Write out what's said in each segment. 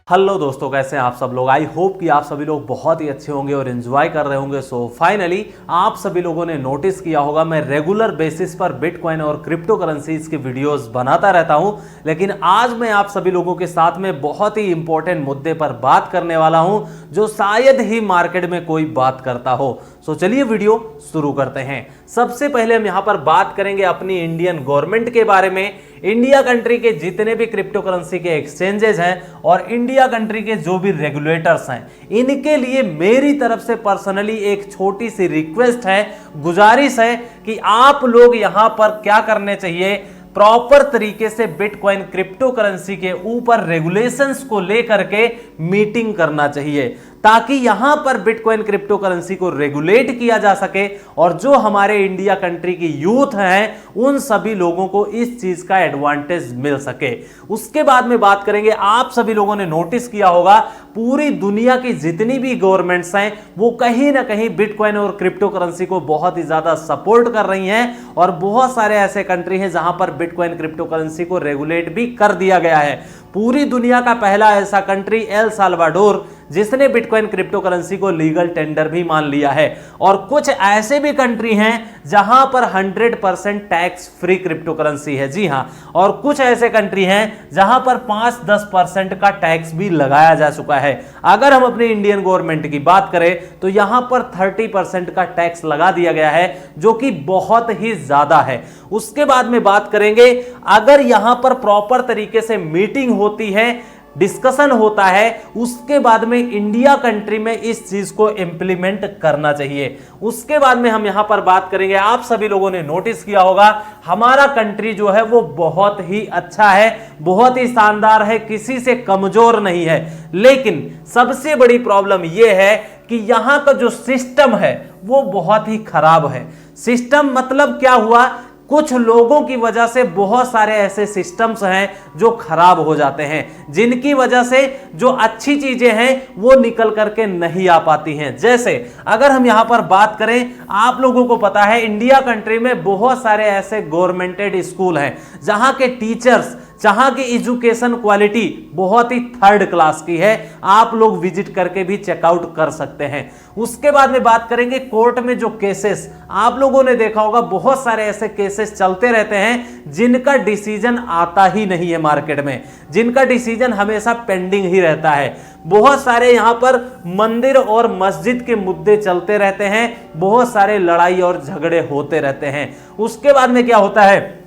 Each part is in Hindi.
हेलो दोस्तों, कैसे हैं आप सब लोग। आई होप कि आप सभी लोग बहुत ही अच्छे होंगे और एंजॉय कर रहे होंगे। सो फाइनली आप सभी लोगों ने नोटिस किया होगा, मैं रेगुलर बेसिस पर बिटकॉइन और क्रिप्टो करेंसीज की वीडियोस बनाता रहता हूं, लेकिन आज मैं आप सभी लोगों के साथ में बहुत ही इंपॉर्टेंट मुद्दे पर बात करने वाला हूं जो शायद ही मार्केट में कोई बात करता हो। सो चलिए वीडियो शुरू करते हैं। सबसे पहले हम यहां पर बात करेंगे अपनी इंडियन गवर्नमेंट के बारे में। इंडिया कंट्री के जितने भी क्रिप्टो करेंसी के एक्सचेंजेस हैं और इंडिया कंट्री के जो भी रेगुलेटर्स हैं, इनके लिए मेरी तरफ से पर्सनली एक छोटी सी रिक्वेस्ट है, गुजारिश है कि आप लोग यहां पर क्या करने चाहिए, प्रॉपर तरीके से बिटकॉइन क्रिप्टो करेंसी के ऊपर रेगुलेशंस को लेकर के मीटिंग करना चाहिए, ताकि यहां पर बिटकॉइन क्रिप्टो करेंसी को रेगुलेट किया जा सके और जो हमारे इंडिया कंट्री की यूथ हैं उन सभी लोगों को इस चीज का एडवांटेज मिल सके। उसके बाद में बात करेंगे, आप सभी लोगों ने नोटिस किया होगा पूरी दुनिया की जितनी भी गवर्नमेंट्स हैं वो कहीं ना कहीं बिटकॉइन और क्रिप्टो करेंसी को बहुत ही ज्यादा सपोर्ट कर रही हैं और बहुत सारे ऐसे कंट्री हैं जहां पर बिटकॉइन क्रिप्टो करेंसी को रेगुलेट भी कर दिया गया है। पूरी दुनिया का पहला ऐसा कंट्री एल साल्वाडोर जिसने बिटकॉइन क्रिप्टो करेंसी को लीगल टेंडर भी मान लिया है, और कुछ ऐसे भी कंट्री हैं जहां पर 100% टैक्स फ्री क्रिप्टो करेंसी है। जी हां, और कुछ ऐसे कंट्री हैं जहां पर 5-10% का टैक्स भी लगाया जा चुका है। अगर हम अपनी इंडियन गवर्नमेंट की बात करें तो यहां पर 30% का टैक्स लगा दिया गया है, जो कि बहुत ही ज्यादा है। उसके बाद में बात करेंगे, अगर यहां पर प्रॉपर तरीके से मीटिंग होती है, डिस्कशन होता है, उसके बाद में इंडिया कंट्री में इस चीज को इंप्लीमेंट करना चाहिए। उसके बाद में हम यहां पर बात करेंगे, आप सभी लोगों ने नोटिस किया होगा हमारा कंट्री जो है वो बहुत ही अच्छा है, बहुत ही शानदार है, किसी से कमजोर नहीं है। लेकिन सबसे बड़ी प्रॉब्लम यह है कि यहां का जो सिस्टम है वो बहुत ही खराब है। सिस्टम मतलब क्या हुआ, कुछ लोगों की वजह से बहुत सारे ऐसे सिस्टम्स हैं जो खराब हो जाते हैं, जिनकी वजह से जो अच्छी चीजें हैं वो निकल करके नहीं आ पाती हैं। जैसे अगर हम यहां पर बात करें, आप लोगों को पता है इंडिया कंट्री में बहुत सारे ऐसे गवर्नमेंटेड स्कूल हैं जहां के टीचर्स, जहां की एजुकेशन क्वालिटी बहुत ही थर्ड क्लास की है। आप लोग विजिट करके भी चेकआउट कर सकते हैं। उसके बाद में बात करेंगे कोर्ट में जो केसेस, आप लोगों ने देखा होगा बहुत सारे ऐसे केसेस चलते रहते हैं जिनका डिसीजन आता ही नहीं है मार्केट में, जिनका डिसीजन हमेशा पेंडिंग ही रहता है। बहुत सारे यहां पर मंदिर और मस्जिद के मुद्दे चलते रहते हैं, बहुत सारे लड़ाई और झगड़े होते रहते हैं। उसके बाद में क्या होता है,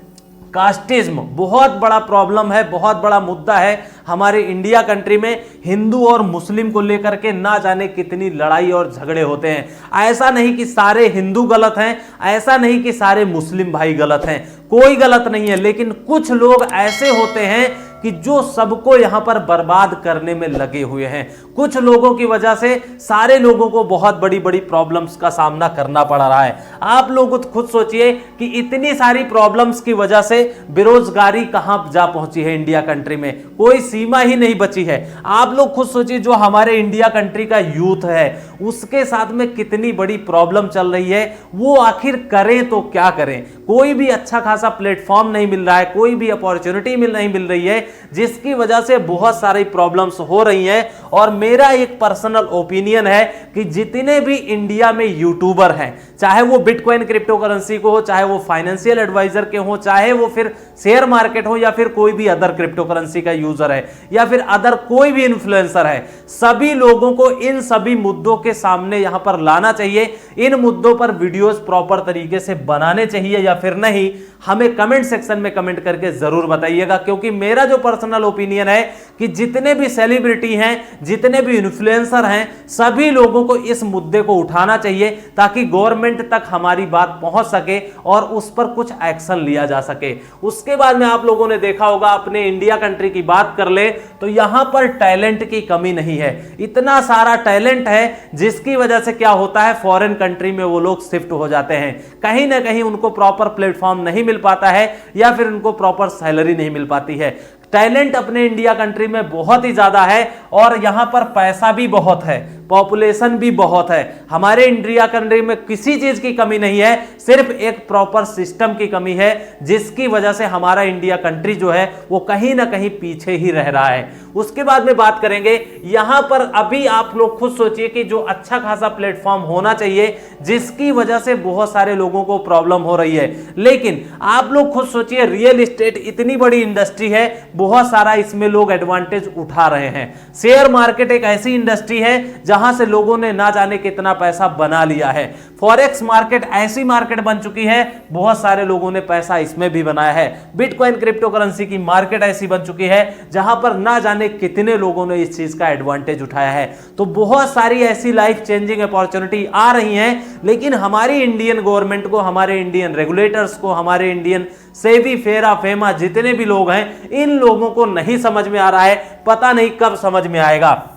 कास्टिज्म बहुत बड़ा प्रॉब्लम है, बहुत बड़ा मुद्दा है हमारे इंडिया कंट्री में। हिंदू और मुस्लिम को लेकर के ना जाने कितनी लड़ाई और झगड़े होते हैं। ऐसा नहीं कि सारे हिंदू गलत हैं, ऐसा नहीं कि सारे मुस्लिम भाई गलत हैं, कोई गलत नहीं है, लेकिन कुछ लोग ऐसे होते हैं कि जो सबको यहां पर बर्बाद करने में लगे हुए हैं। कुछ लोगों की वजह से सारे लोगों को बहुत बड़ी बड़ी प्रॉब्लम्स का सामना करना पड़ रहा है। आप लोग खुद सोचिए कि इतनी सारी प्रॉब्लम्स की वजह से बेरोजगारी कहां जा पहुंची है इंडिया कंट्री में, कोई सीमा ही नहीं बची है। आप लोग खुद सोचिए, जो हमारे इंडिया कंट्री का यूथ है उसके साथ में कितनी बड़ी प्रॉब्लम चल रही है, वो आखिर करें तो क्या करें। कोई भी अच्छा खासा प्लेटफॉर्म नहीं मिल रहा है, कोई भी अपॉर्चुनिटी नहीं मिल रही है, जिसकी वजह से बहुत सारी प्रॉब्लम्स हो रही हैं। और मेरा एक पर्सनल ओपिनियन है कि जितने भी इंडिया में यूट्यूबर हैं, चाहे वो बिटकॉइन क्रिप्टो करेंसी को हो, चाहे वो फाइनेंशियल एडवाइजर के हो, चाहे वो फिर शेयर मार्केट हो, या फिर कोई भी अदर क्रिप्टो करेंसी का यूजर है, या फिर अदर कोई भी इन्फ्लुएंसर है, सभी लोगों को इन सभी मुद्दों के सामने यहां पर लाना चाहिए। इन मुद्दों पर वीडियोस प्रॉपर तरीके से बनाने चाहिए या फिर नहीं, हमें कमेंट सेक्शन में कमेंट करके जरूर बताइएगा। क्योंकि मेरा जो पर्सनल ओपिनियन है कि जितने भी सेलिब्रिटी हैं, जितने भी इन्फ्लुएंसर हैं, सभी लोगों को इस मुद्दे को उठाना चाहिए ताकि गवर्नमेंट तक हमारी बात पहुंच सके और उस पर कुछ एक्शन लिया जा सके। उसके बाद में आप लोगों ने देखा होगा, अपने इंडिया कंट्री की बात कर ले तो यहां पर टैलेंट की कमी नहीं है। इतना सारा टैलेंट है जिसकी वजह से क्या होता है, फॉरेन कंट्री में वो लोग शिफ्ट हो जाते हैं। कहीं ना कहीं उनको प्रॉपर प्लेटफॉर्म नहीं मिल पाता है या फिर उनको प्रॉपर सैलरी नहीं मिल पाती है। टैलेंट अपने इंडिया कंट्री में बहुत ही ज्यादा है और यहां पर पैसा भी बहुत है। पॉपुलेशन भी बहुत है। हमारे इंडिया कंट्री में किसी चीज की कमी नहीं है, सिर्फ एक प्रॉपर सिस्टम की कमी है, जिसकी वजह से हमारा इंडिया कंट्री जो है वो कहीं ना कहीं पीछे ही रह रहा है। उसके बाद में बात करेंगे यहां पर, अभी आप लोग खुद सोचिए कि जो अच्छा खासा प्लेटफॉर्म होना चाहिए, जिसकी वजह से बहुत सारे लोगों को प्रॉब्लम हो रही है, लेकिन आप लोग खुद सोचिए रियल एस्टेट इतनी बड़ी इंडस्ट्री है, बहुत सारा इसमें लोग एडवांटेज उठा रहे हैं। शेयर मार्केट एक ऐसी इंडस्ट्री है जहां से लोगों ने ना जाने कितना पैसा बना लिया है। फॉरेक्स मार्केट ऐसी मार्केट बन चुकी है, बहुत सारे लोगों ने पैसा इसमें भी बनाया है। बिटकॉइन क्रिप्टो करेंसी की मार्केट ऐसी बन चुकी है जहां पर ना जाने कितने लोगों ने इस चीज का एडवांटेज उठाया है। तो बहुत सारी ऐसी लाइफ चेंजिंग अपॉर्चुनिटी आ रही हैं, लेकिन हमारी इंडियन गवर्नमेंट को, हमारे इंडियन रेगुलेटर्स को, हमारे इंडियन सेबी, फेरा, फेमा जितने भी लोग हैं, इन लोगों को नहीं समझ में आ रहा है। पता नहीं कब समझ में आएगा।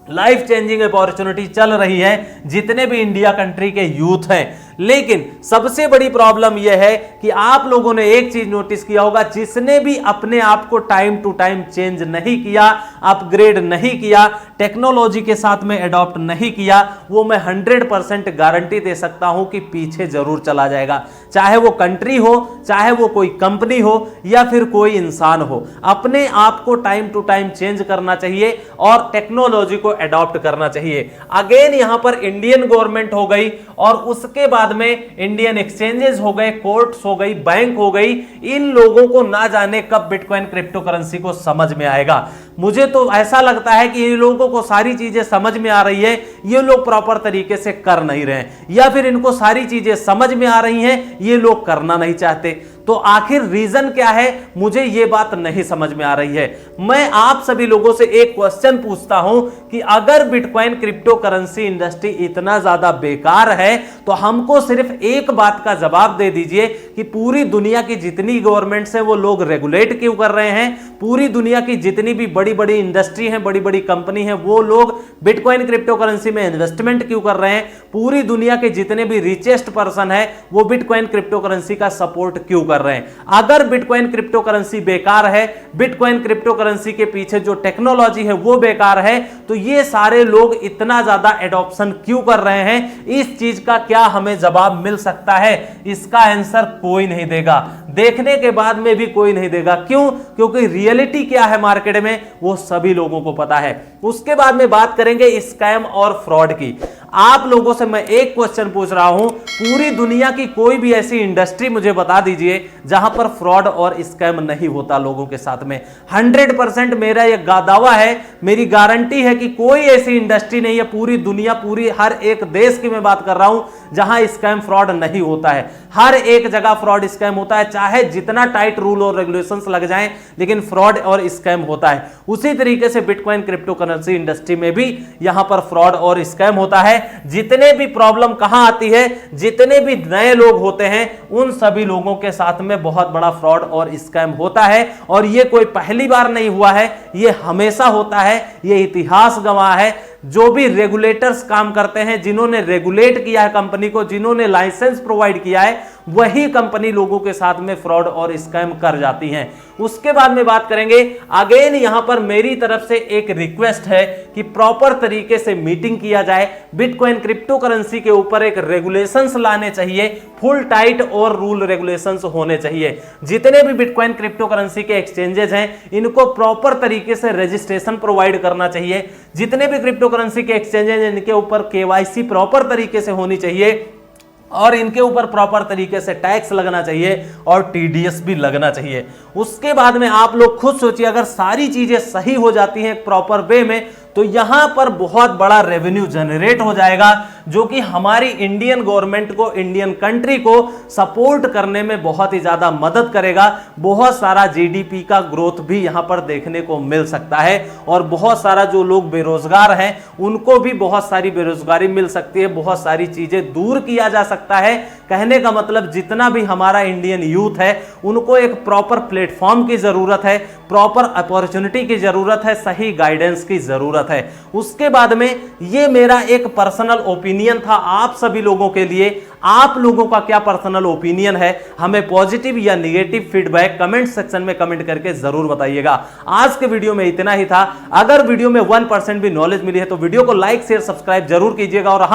लाइफ चेंजिंग अपॉर्चुनिटी चल रही है जितने भी इंडिया कंट्री के यूथ हैं, लेकिन सबसे बड़ी प्रॉब्लम यह है कि आप लोगों ने एक चीज नोटिस किया होगा, जिसने भी अपने आप को टाइम टू टाइम चेंज नहीं किया, अपग्रेड नहीं किया, टेक्नोलॉजी के साथ में एडॉप्ट नहीं किया, वो मैं 100% गारंटी दे सकता हूं कि पीछे जरूर चला जाएगा। चाहे वो कंट्री हो, चाहे वो कोई कंपनी हो, या फिर कोई इंसान हो, अपने आप को टाइम टू टाइम चेंज करना चाहिए और टेक्नोलॉजी को एडॉप्ट करना चाहिए। अगेन यहां पर इंडियन गवर्नमेंट हो गई, और उसके बाद में इंडियन एक्सचेंजेस हो गए, कोर्ट्स हो गई, बैंक हो गई, इन लोगों को ना जाने कब बिटकॉइन क्रिप्टो करेंसी को समझ में आएगा। मुझे तो ऐसा लगता है कि ये लोगों को सारी चीजें समझ में आ रही है, ये लोग प्रॉपर तरीके से कर नहीं रहे हैं, या फिर इनको सारी चीजें समझ में आ रही हैं, ये लोग करना नहीं चाहते। तो आखिर रीजन क्या है, मुझे ये बात नहीं समझ में आ रही है। मैं आप सभी लोगों से एक क्वेश्चन पूछता हूं कि अगर बिटकॉइन क्रिप्टो करेंसी इंडस्ट्री इतना ज्यादा बेकार है, तो हमको सिर्फ एक बात का जवाब दे दीजिए कि पूरी दुनिया की जितनी गवर्नमेंट्स हैं वो लोग रेगुलेट क्यों कर रहे हैं, पूरी दुनिया की जितनी भी बड़ी बड़ी इंडस्ट्री हैं, बड़ी बड़ी कंपनी हैं, वो लोग बिटकॉइन क्रिप्टो करेंसी में इन्वेस्टमेंट क्यों कर रहे हैं, पूरी दुनिया के जितने भी रिचेस्ट पर्सन है वो बिटकॉइन क्रिप्टो करेंसी का सपोर्ट क्यों कर रहे हैं। अगर बिटकॉइन क्रिप्टो करेंसी बेकार है, बिटकॉइन क्रिप्टो करेंसी के पीछे जो टेक्नोलॉजी है वो बेकार है, तो ये सारे लोग इतना ज्यादा एडॉप्शन क्यों कर रहे हैं, इस चीज का क्या हमें जवाब मिल सकता है? इसका आंसर कोई नहीं देगा, देखने के बाद में भी कोई नहीं देगा। क्यों? क्योंकि रियलिटी क्या है मार्केट में वो सभी लोगों को पता है। उसके बाद में बात करेंगे स्कैम और फ्रॉड की। आप लोगों से मैं एक क्वेश्चन पूछ रहा हूं, पूरी दुनिया की कोई भी ऐसी इंडस्ट्री मुझे बता दीजिए जहां पर फ्रॉड और स्कैम नहीं होता लोगों के साथ में। 100% मेरा यह दावा है, मेरी गारंटी है कि कोई ऐसी इंडस्ट्री नहीं है पूरी दुनिया, पूरी हर एक देश की मैं बात कर रहा हूं, जहां स्कैम फ्रॉड नहीं होता है। हर एक जगह फ्रॉड स्कैम होता है, चाहे जितना टाइट रूल और रेगुलेशंस लग जाएं, लेकिन फ्रॉड और स्कैम होता है। उसी तरीके से बिटकॉइन क्रिप्टो करेंसी इंडस्ट्री में भी यहां पर फ्रॉड और स्कैम होता है। जितने भी प्रॉब्लम कहां आती है, जितने भी नए लोग होते हैं, उन सभी लोगों के साथ में बहुत बड़ा फ्रॉड और स्कैम होता है। और यह कोई पहली बार नहीं हुआ है, यह हमेशा होता है, यह इतिहास गवाह है। जो भी रेगुलेटर्स काम करते हैं, जिन्होंने रेगुलेट किया है कंपनी को, जिन्होंने लाइसेंस प्रोवाइड किया है, वही कंपनी लोगों के साथ में फ्रॉड और स्कैम कर जाती हैं। उसके बाद में बात करेंगे, अगेन यहां पर मेरी तरफ से एक रिक्वेस्ट है कि प्रॉपर तरीके से मीटिंग किया जाए। बिटकॉइन क्रिप्टो करेंसी के ऊपर एक रेगुलेशंस लाने चाहिए, फुल टाइट और रूल रेगुलेशंस होने चाहिए। जितने भी बिटकॉइन क्रिप्टो करेंसी के एक्सचेंजेस हैं, इनको प्रॉपर तरीके से रजिस्ट्रेशन प्रोवाइड करना चाहिए। जितने भी क्रिप्टो करेंसी के एक्सचेंजेस हैं, इनके ऊपर केवाईसी प्रॉपर तरीके से होनी चाहिए, और इनके ऊपर प्रॉपर तरीके से टैक्स लगना चाहिए और टीडीएस भी लगना चाहिए। उसके बाद में आप लोग खुद सोचिए, अगर सारी चीजें सही हो जाती हैं प्रॉपर वे में, तो यहां पर बहुत बड़ा रेवेन्यू जनरेट हो जाएगा, जो कि हमारी इंडियन गवर्नमेंट को, इंडियन कंट्री को सपोर्ट करने में बहुत ही ज्यादा मदद करेगा। बहुत सारा जीडीपी का ग्रोथ भी यहां पर देखने को मिल सकता है, और बहुत सारा जो लोग बेरोजगार हैं उनको भी बहुत सारी बेरोजगारी मिल सकती है, बहुत सारी चीजें दूर किया जा सकता है। कहने का मतलब, जितना भी हमारा इंडियन यूथ है उनको एक प्रॉपर प्लेटफॉर्म की जरूरत है, प्रॉपर अपॉर्चुनिटी की जरूरत है, सही गाइडेंस की जरूरत है। उसके बाद में ये मेरा एक पर्सनल ओपिनियन था आप सभी लोगों के लिए। आप लोगों का क्या पर्सनल ओपिनियन है, हमें पॉजिटिव या नेगेटिव फीडबैक कमेंट सेक्शन में कमेंट करके जरूर बताइएगा। आज के वीडियो में इतना ही था। अगर वीडियो में 1% भी नॉलेज मिली है तो वीडियो को लाइक शेयर सब्सक्राइब जरूर कीजिएगा और